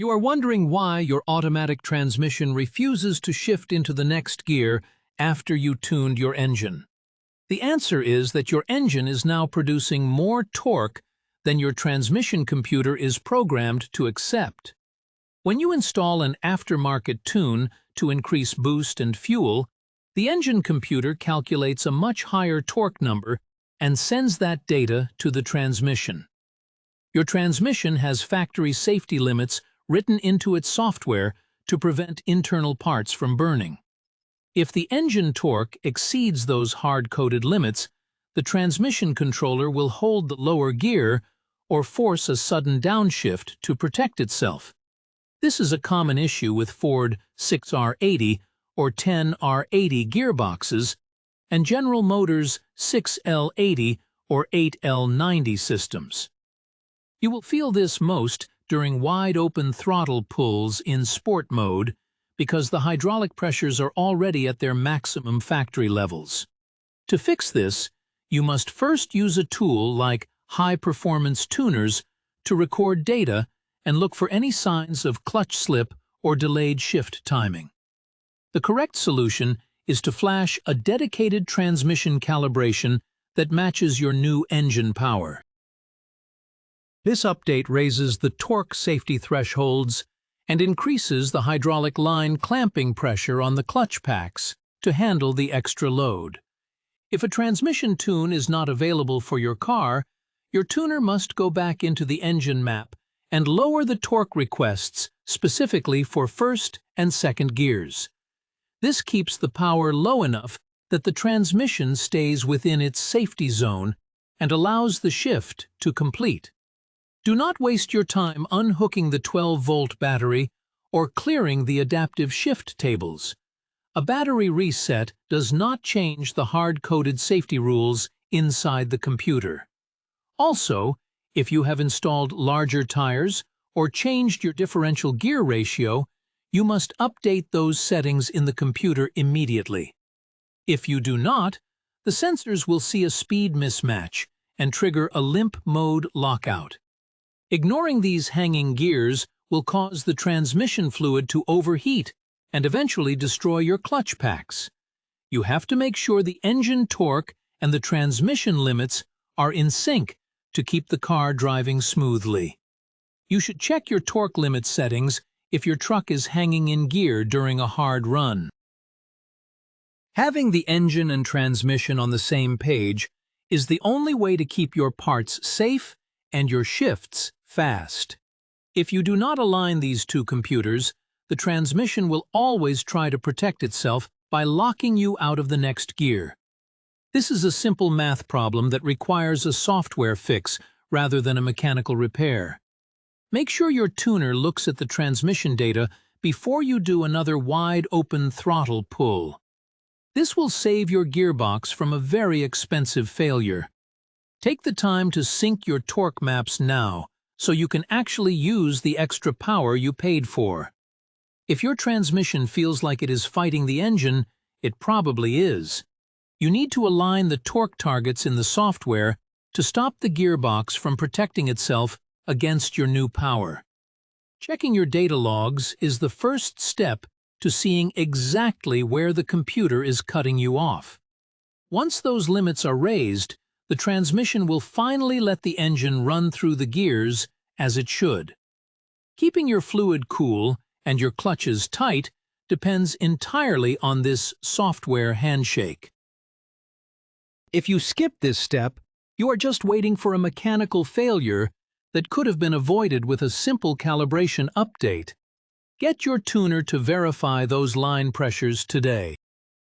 You are wondering why your automatic transmission refuses to shift into the next gear after you tuned your engine. The answer is that your engine is now producing more torque than your transmission computer is programmed to accept. When you install an aftermarket tune to increase boost and fuel, the engine computer calculates a much higher torque number and sends that data to the transmission. Your transmission has factory safety limits written into its software to prevent internal parts from burning. If the engine torque exceeds those hard-coded limits, the transmission controller will hold the lower gear or force a sudden downshift to protect itself. This is a common issue with Ford 6R80 or 10R80 gearboxes and General Motors 6L80 or 8L90 systems. You will feel this most during wide-open throttle pulls in sport mode because the hydraulic pressures are already at their maximum factory levels. To fix this, you must first use a tool like high-performance tuners to record data and look for any signs of clutch slip or delayed shift timing. The correct solution is to flash a dedicated transmission calibration that matches your new engine power. This update raises the torque safety thresholds and increases the hydraulic line clamping pressure on the clutch packs to handle the extra load. If a transmission tune is not available for your car, your tuner must go back into the engine map and lower the torque requests specifically for first and second gears. This keeps the power low enough that the transmission stays within its safety zone and allows the shift to complete. Do not waste your time unhooking the 12-volt battery or clearing the adaptive shift tables. A battery reset does not change the hard-coded safety rules inside the computer. Also, if you have installed larger tires or changed your differential gear ratio, you must update those settings in the computer immediately. If you do not, the sensors will see a speed mismatch and trigger a limp mode lockout. Ignoring these hanging gears will cause the transmission fluid to overheat and eventually destroy your clutch packs. You have to make sure the engine torque and the transmission limits are in sync to keep the car driving smoothly. You should check your torque limit settings if your truck is hanging in gear during a hard run. Having the engine and transmission on the same page is the only way to keep your parts safe and your shifts fast. If you do not align these two computers, the transmission will always try to protect itself by locking you out of the next gear. This is a simple math problem that requires a software fix rather than a mechanical repair. Make sure your tuner looks at the transmission data before you do another wide-open throttle pull. This will save your gearbox from a very expensive failure. Take the time to sync your torque maps now so you can actually use the extra power you paid for. If your transmission feels like it is fighting the engine, it probably is. You need to align the torque targets in the software to stop the gearbox from protecting itself against your new power. Checking your data logs is the first step to seeing exactly where the computer is cutting you off. Once those limits are raised, the transmission will finally let the engine run through the gears as it should. Keeping your fluid cool and your clutches tight depends entirely on this software handshake. If you skip this step, you are just waiting for a mechanical failure that could have been avoided with a simple calibration update. Get your tuner to verify those line pressures today.